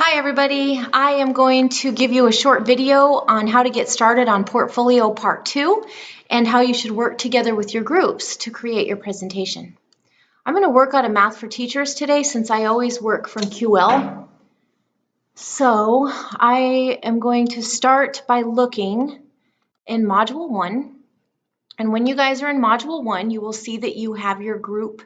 Hi everybody, I am going to give you a short video on how to get started on Portfolio Part 2 and how you should work together with your groups to create your presentation. I'm going to work out of Math for Teachers today since I always work from QL. So I am going to start by looking in Module 1. And when you guys are in Module 1, you will see that you have your group.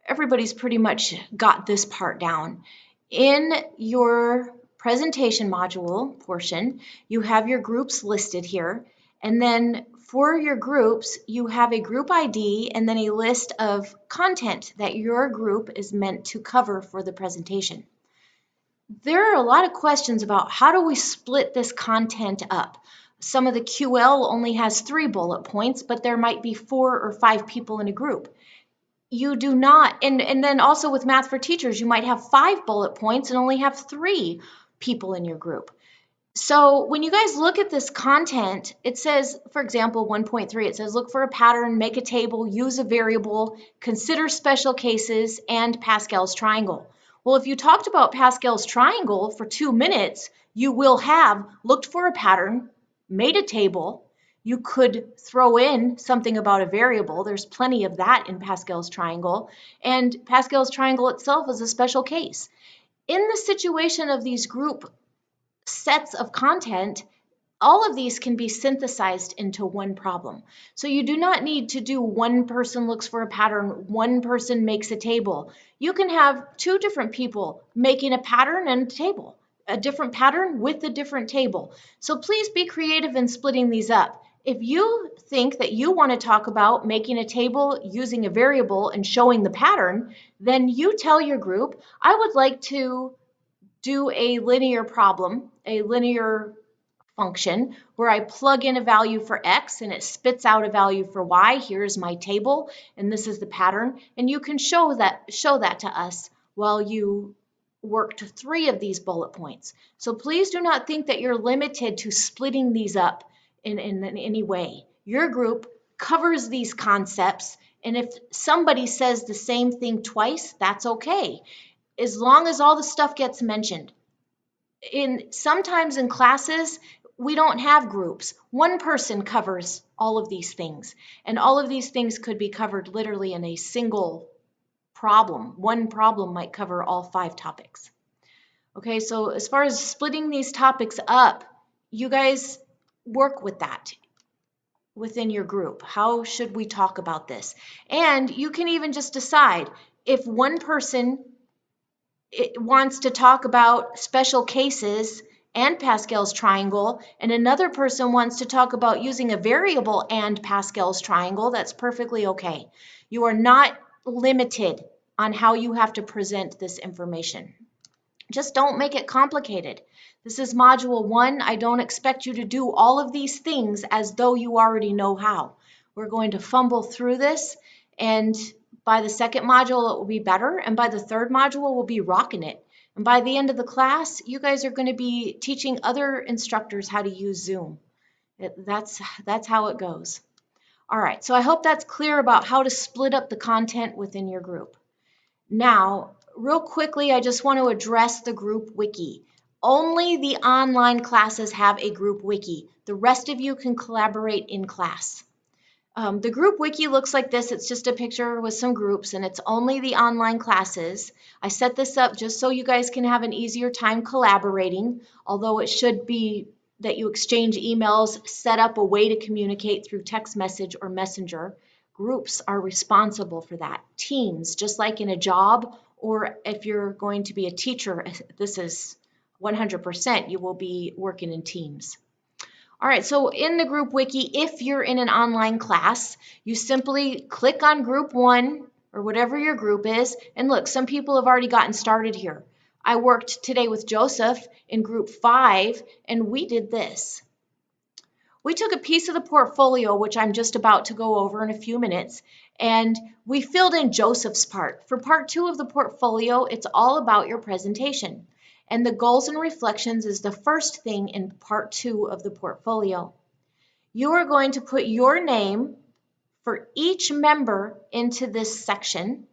Everybody's pretty much got this part down. In your presentation module portion, you have your groups listed here, and then for your groups, you have a group ID and then a list of content that your group is meant to cover for the presentation. There are a lot of questions about how do we split this content up. Some of the QL only has 3 bullet points, but there might be 4 or 5 people in a group. You do not, and then also with Math for Teachers, you might have 5 bullet points and only have 3 people in your group. So when you guys look at this content, it says, for example, 1.3, it says, look for a pattern, make a table, use a variable, consider special cases, and Pascal's triangle. Well, if you talked about Pascal's triangle for 2 minutes, you will have looked for a pattern, made a table. You could throw in something about a variable. There's plenty of that in Pascal's triangle. And Pascal's triangle itself is a special case. In the situation of these group sets of content, all of these can be synthesized into one problem. So you do not need to do one person looks for a pattern, one person makes a table. You can have 2 different people making a pattern and a table, a different pattern with a different table. So please be creative in splitting these up. If you think that you want to talk about making a table using a variable and showing the pattern, then you tell your group, I would like to do a linear problem, a linear function where I plug in a value for x and it spits out a value for y. Here's my table and this is the pattern, and you can show that to us while you worked 3 of these bullet points. So please do not think that you're limited to splitting these up in any way. Your group covers these concepts, and if somebody says the same thing twice, that's okay, as long as all the stuff gets mentioned. Sometimes in classes, we don't have groups. One person covers all of these things, and all of these things could be covered literally in a single problem. One problem might cover all 5 topics. Okay, so as far as splitting these topics up, you guys work with that within your group. How should we talk about this? And you can even just decide if one person wants to talk about special cases and Pascal's triangle, and another person wants to talk about using a variable and Pascal's triangle, that's perfectly okay. You are not limited on how you have to present this information. Just don't make it complicated. This is Module 1. I don't expect you to do all of these things as though you already know how. We're going to fumble through this, and by the second module, it will be better, and by the third module, we'll be rocking it. And by the end of the class, you guys are going to be teaching other instructors how to use Zoom. That's how it goes. All right, so I hope that's clear about how to split up the content within your group. Now, real quickly, I just want to address the group wiki. Only the online classes have a group wiki. The rest of you can collaborate in class. The group wiki looks like this. It's just a picture with some groups, and it's only the online classes. I set this up just so you guys can have an easier time collaborating, although it should be that you exchange emails, set up a way to communicate through text message or messenger. Groups are responsible for that. Teams, just like in a job, or if you're going to be a teacher, this is 100%, you will be working in teams. All right, so in the group wiki, if you're in an online class, you simply click on group 1 or whatever your group is, and look, some people have already gotten started here. I worked today with Joseph in group 5, and we did this. We took a piece of the portfolio, which I'm just about to go over in a few minutes, and we filled in Joseph's part. For part 2 of the portfolio, it's all about your presentation. And the goals and reflections is the first thing in part 2 of the portfolio. You are going to put your name for each member into this section,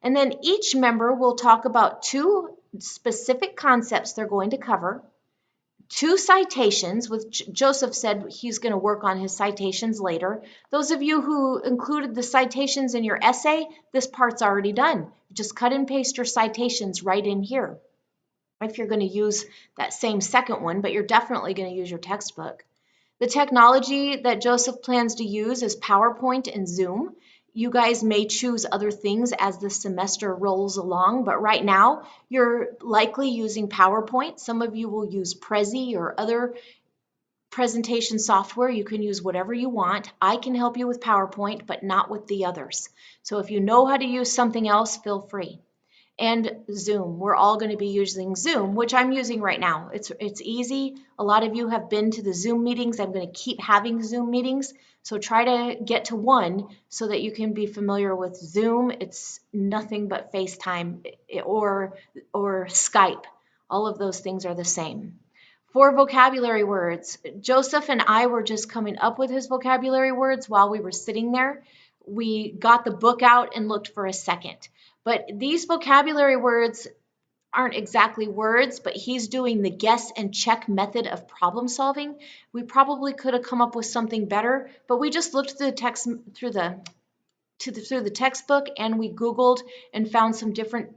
and then each member will talk about 2 specific concepts they're going to cover, 2 citations, which Joseph said he's going to work on his citations later. Those of you who included the citations in your essay, this part's already done. Just cut and paste your citations right in here. If you're going to use that same second one, but you're definitely going to use your textbook. The technology that Joseph plans to use is PowerPoint and Zoom. You guys may choose other things as the semester rolls along, but right now you're likely using PowerPoint. Some of you will use Prezi or other presentation software. You can use whatever you want. I can help you with PowerPoint, but not with the others. So if you know how to use something else, feel free. And Zoom. We're all going to be using Zoom, which I'm using right now. It's easy. A lot of you have been to the Zoom meetings. I'm going to keep having Zoom meetings. So try to get to one so that you can be familiar with Zoom. It's nothing but FaceTime or Skype. All of those things are the same. 4 vocabulary words. Joseph and I were just coming up with his vocabulary words while we were sitting there. We got the book out and looked for a second. But these vocabulary words aren't exactly words, but he's doing the guess and check method of problem solving. We probably could have come up with something better, but we just looked through the text through the textbook and we Googled and found some different,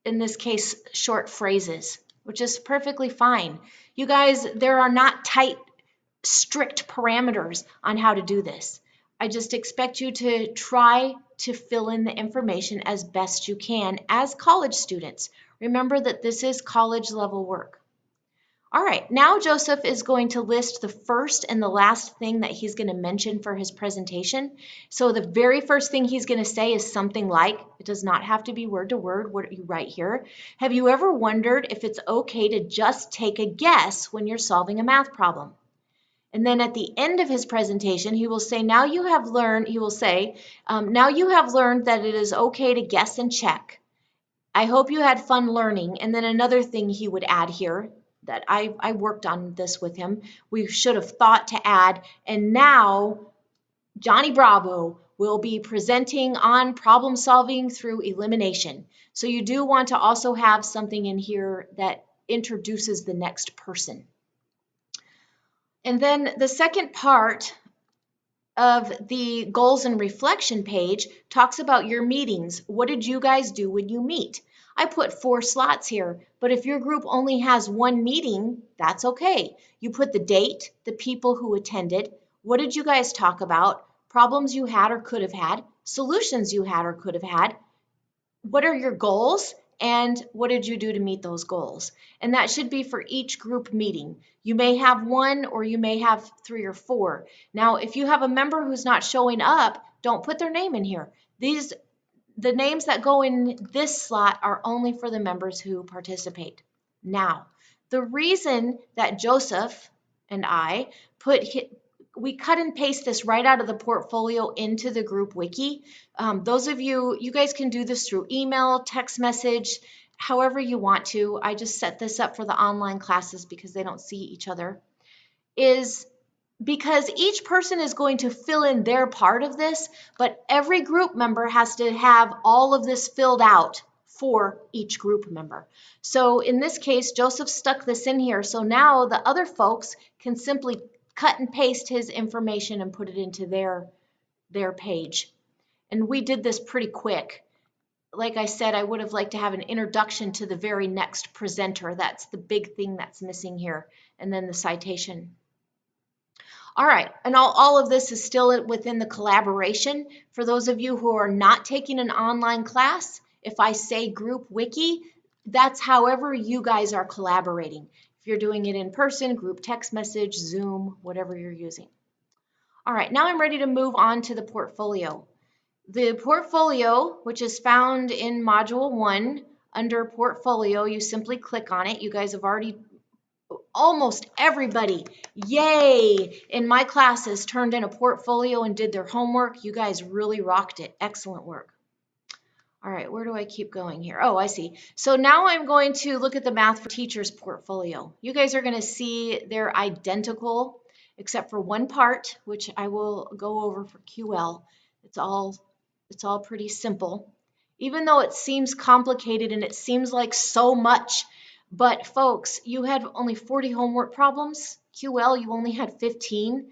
in this case, short phrases, which is perfectly fine. You guys, there are not tight, strict parameters on how to do this. I just expect you to try to fill in the information as best you can as college students. Remember that this is college level work. All right, now Joseph is going to list the first and the last thing that he's going to mention for his presentation. So the very first thing he's going to say is something like, it does not have to be word to word, what you write here. Have you ever wondered if it's okay to just take a guess when you're solving a math problem? And then at the end of his presentation, he will say, now you have learned that it is okay to guess and check. I hope you had fun learning. And then another thing he would add here that I worked on this with him, we should have thought to add, and now Johnny Bravo will be presenting on problem solving through elimination. So you do want to also have something in here that introduces the next person. And then the second part of the goals and reflection page talks about your meetings. What did you guys do when you meet? I put 4 slots here, but if your group only has 1 meeting, that's okay. You put the date, the people who attended, what did you guys talk about, problems you had or could have had, solutions you had or could have had, what are your goals, and what did you do to meet those goals? And that should be for each group meeting. You may have 1 or you may have 3 or 4. Now, if you have a member who's not showing up, don't put their name in here. The names that go in this slot are only for the members who participate. Now, the reason that Joseph and I we cut and paste this right out of the portfolio into the group wiki. Those of you guys can do this through email, text message, however you want to. I just set this up for the online classes because they don't see each other. Is because each person is going to fill in their part of this, but every group member has to have all of this filled out for each group member. So in this case, Joseph stuck this in here. So now the other folks can simply cut and paste his information and put it into their page. And we did this pretty quick. Like I said, I would have liked to have an introduction to the very next presenter. That's the big thing that's missing here. And then the citation. All right, and all of this is still within the collaboration. For those of you who are not taking an online class, if I say group wiki, that's however you guys are collaborating. If you're doing it in person, group text message, Zoom, whatever you're using. All right, now I'm ready to move on to the portfolio. The portfolio, which is found in Module 1, under Portfolio, you simply click on it. You guys have already, almost everybody, yay, in my classes turned in a portfolio and did their homework. You guys really rocked it. Excellent work. All right, where do I keep going here? Oh, I see. So now I'm going to look at the Math for Teachers portfolio. You guys are going to see they're identical except for one part, which I will go over for QL. It's all pretty simple. even though it seems complicated and it seems like so much. But folks, you had only 40 homework problems. QL, you only had 15.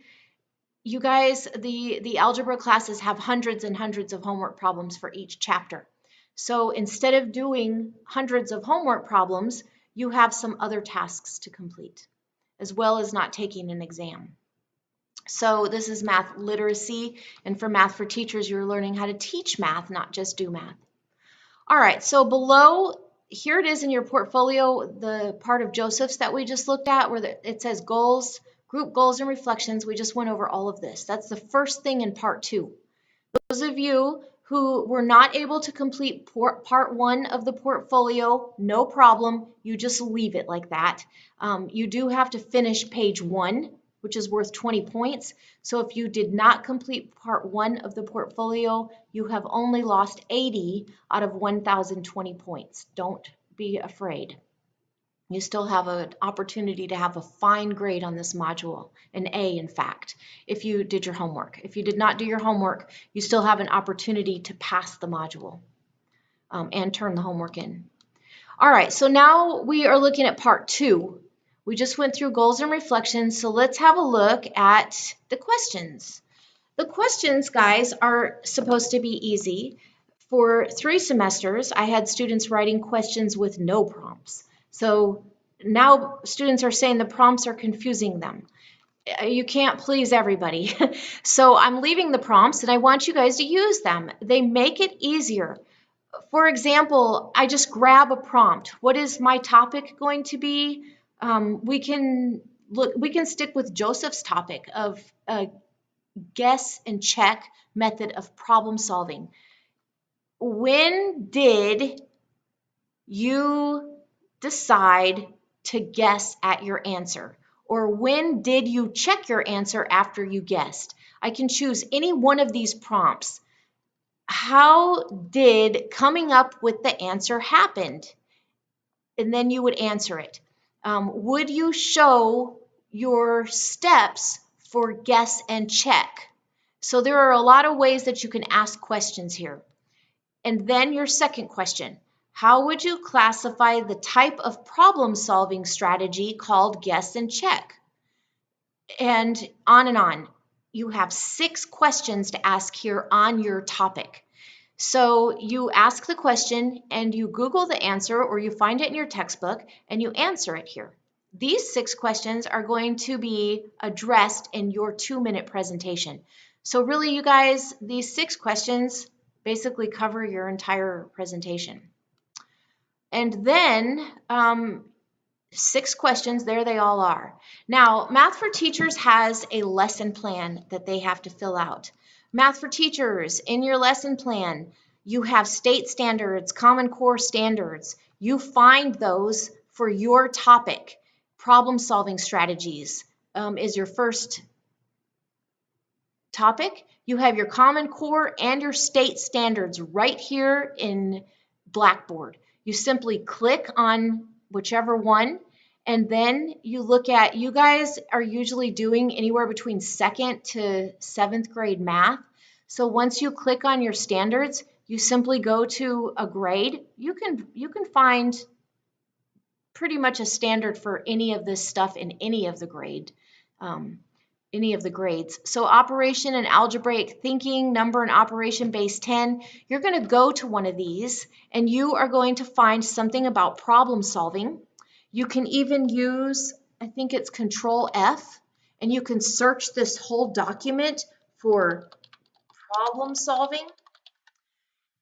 You guys, the algebra classes have hundreds and hundreds of homework problems for each chapter. So instead of doing hundreds of homework problems, you have some other tasks to complete, as well as not taking an exam. So this is math literacy, and for Math for Teachers, you're learning how to teach math, not just do math. All right, so below, here it is in your portfolio, the part of Joseph's that we just looked at where it says goals, group goals and reflections. We just went over all of this. That's the first thing in part 2. Those of you who were not able to complete part 1 of the portfolio, no problem. You just leave it like that. You do have to finish page 1, which is worth 20 points. So if you did not complete part 1 of the portfolio, you have only lost 80 out of 1,020 points. Don't be afraid. You still have an opportunity to have a fine grade on this module, an A in fact, if you did your homework. If you did not do your homework, you still have an opportunity to pass the module and turn the homework in. All right, so now we are looking at part 2. We just went through goals and reflections, so let's have a look at the questions. The questions, guys, are supposed to be easy. For 3 semesters, I had students writing questions with no prompts. So now students are saying the prompts are confusing them. You can't please everybody. So I'm leaving the prompts and I want you guys to use them. They make it easier. For example, I just grab a prompt. What is my topic going to be? We can stick with Joseph's topic of guess and check method of problem solving. When did you decide to guess at your answer? Or when did you check your answer after you guessed? I can choose any one of these prompts. How did coming up with the answer happen? And then you would answer it. Would you show your steps for guess and check? So there are a lot of ways that you can ask questions here. And then your second question, how would you classify the type of problem-solving strategy called guess and check? And on and on. You have 6 questions to ask here on your topic. So you ask the question and you Google the answer or you find it in your textbook and you answer it here. These 6 questions are going to be addressed in your 2-minute presentation. So really, you guys, these 6 questions basically cover your entire presentation. And then 6 questions, there they all are. Now, Math for Teachers has a lesson plan that they have to fill out. Math for Teachers, in your lesson plan, you have state standards, Common Core standards. You find those for your topic. Problem-solving strategies is your first topic. You have your Common Core and your state standards right here in Blackboard. You simply click on whichever one, and then you look at, you guys are usually doing anywhere between 2nd to 7th grade math. So once you click on your standards, you simply go to a grade. You can find pretty much a standard for any of this stuff in any of the grades. So operation and algebraic thinking, number and operation base 10, you're going to go to one of these and you are going to find something about problem solving. You can even use, I think it's Control F, and you can search this whole document for problem solving.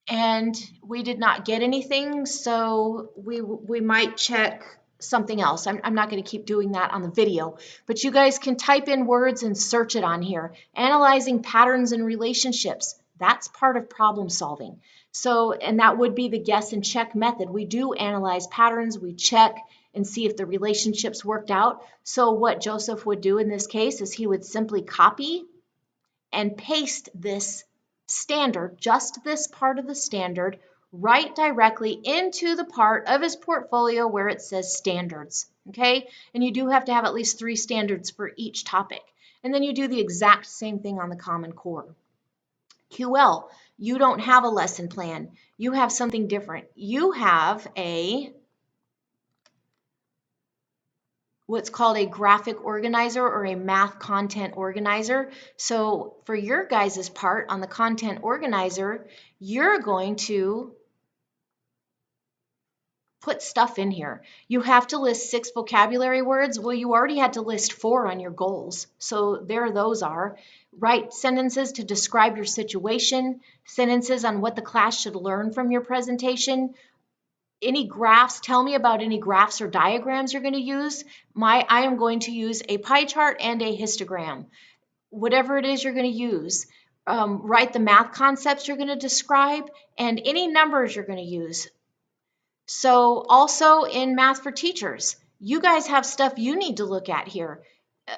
And we did not get anything, so we might check something else. I'm not going to keep doing that on the video, but you guys can type in words and search it on here. Analyzing patterns and relationships, that's part of problem solving. So, and that would be the guess and check method. We do analyze patterns, we check and see if the relationships worked out. So what Joseph would do in this case is he would simply copy and paste this standard, just this part of the standard, right directly into the part of his portfolio where it says standards, okay? And you do have to have at least 3 standards for each topic. And then you do the exact same thing on the Common Core. QL, You don't have a lesson plan. You have something different. You have what's called a graphic organizer or a math content organizer. So for your guys' part on the content organizer, you're going to put stuff in here. You have to list 6 vocabulary words. Well, you already had to list 4 on your goals. So there those are. Write sentences to describe your situation, sentences on what the class should learn from your presentation. Any graphs, tell me about any graphs or diagrams you're going to use. I am going to use a pie chart and a histogram. Whatever it is you're going to use. Write the math concepts you're going to describe and any numbers you're going to use. So also in Math for Teachers, you guys have stuff you need to look at here.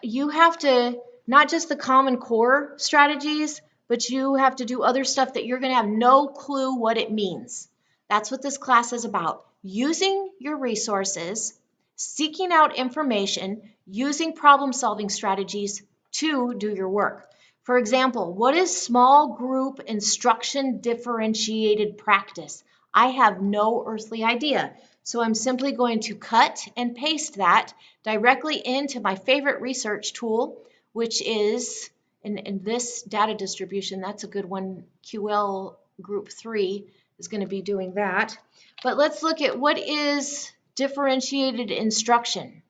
You have to, not just the Common Core strategies, but you have to do other stuff that you're going to have no clue what it means. That's what this class is about. Using your resources, seeking out information, using problem-solving strategies to do your work. For example, what is small group instruction differentiated practice? I have no earthly idea. So I'm simply going to cut and paste that directly into my favorite research tool, which is in this data distribution. That's a good one. QL group 3 is going to be doing that. But let's look at what is differentiated instruction.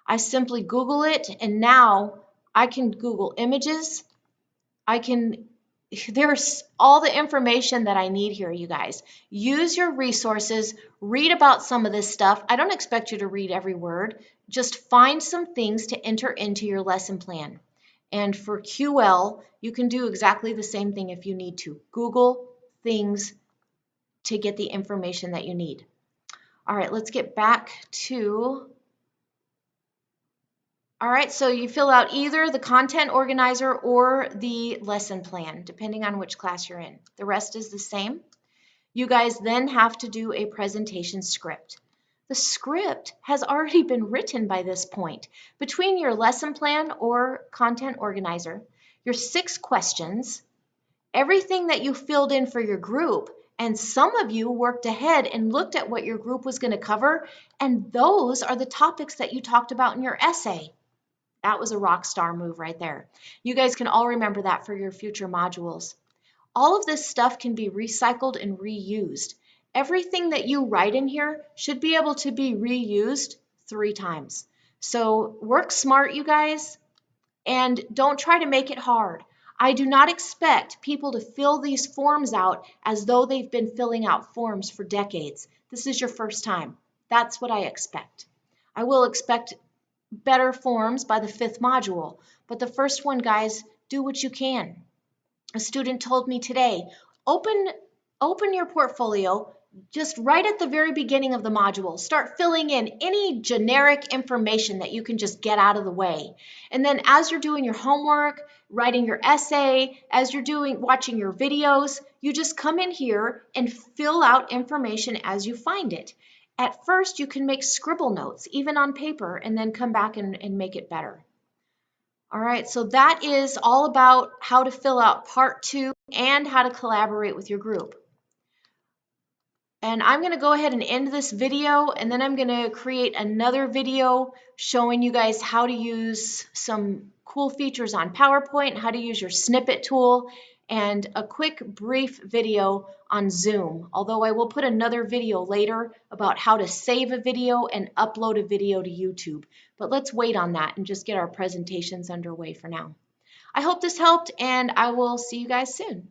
I simply Google it, and now I can Google images. There's all the information that I need here, you guys. Use your resources, read about some of this stuff. I don't expect you to read every word. Just find some things to enter into your lesson plan. And for QL, you can do exactly the same thing if you need to. Google things to get the information that you need. All right, let's get back to... All right, so you fill out either the content organizer or the lesson plan, depending on which class you're in. The rest is the same. You guys then have to do a presentation script. The script has already been written by this point. Between your lesson plan or content organizer, your 6 questions, everything that you filled in for your group, and some of you worked ahead and looked at what your group was going to cover, and those are the topics that you talked about in your essay. That was a rock star move right there. You guys can all remember that for your future modules. All of this stuff can be recycled and reused. Everything that you write in here should be able to be reused 3 times. So work smart, you guys, and don't try to make it hard. I do not expect people to fill these forms out as though they've been filling out forms for decades. This is your first time. That's what I expect. I will expect better forms by the 5th module. But the first one, guys, do what you can. A student told me today, open your portfolio just right at the very beginning of the module. Start filling in any generic information that you can just get out of the way. And then as you're doing your homework, writing your essay, as you're watching your videos, you just come in here and fill out information as you find it. At first, you can make scribble notes, even on paper, and then come back and make it better. All right, so that is all about how to fill out part 2 and how to collaborate with your group. And I'm going to go ahead and end this video, and then I'm going to create another video showing you guys how to use some cool features on PowerPoint, how to use your snippet tool, and a quick brief video on Zoom. Although I will put another video later about how to save a video and upload a video to YouTube. But let's wait on that and just get our presentations underway for now. I hope this helped, and I will see you guys soon.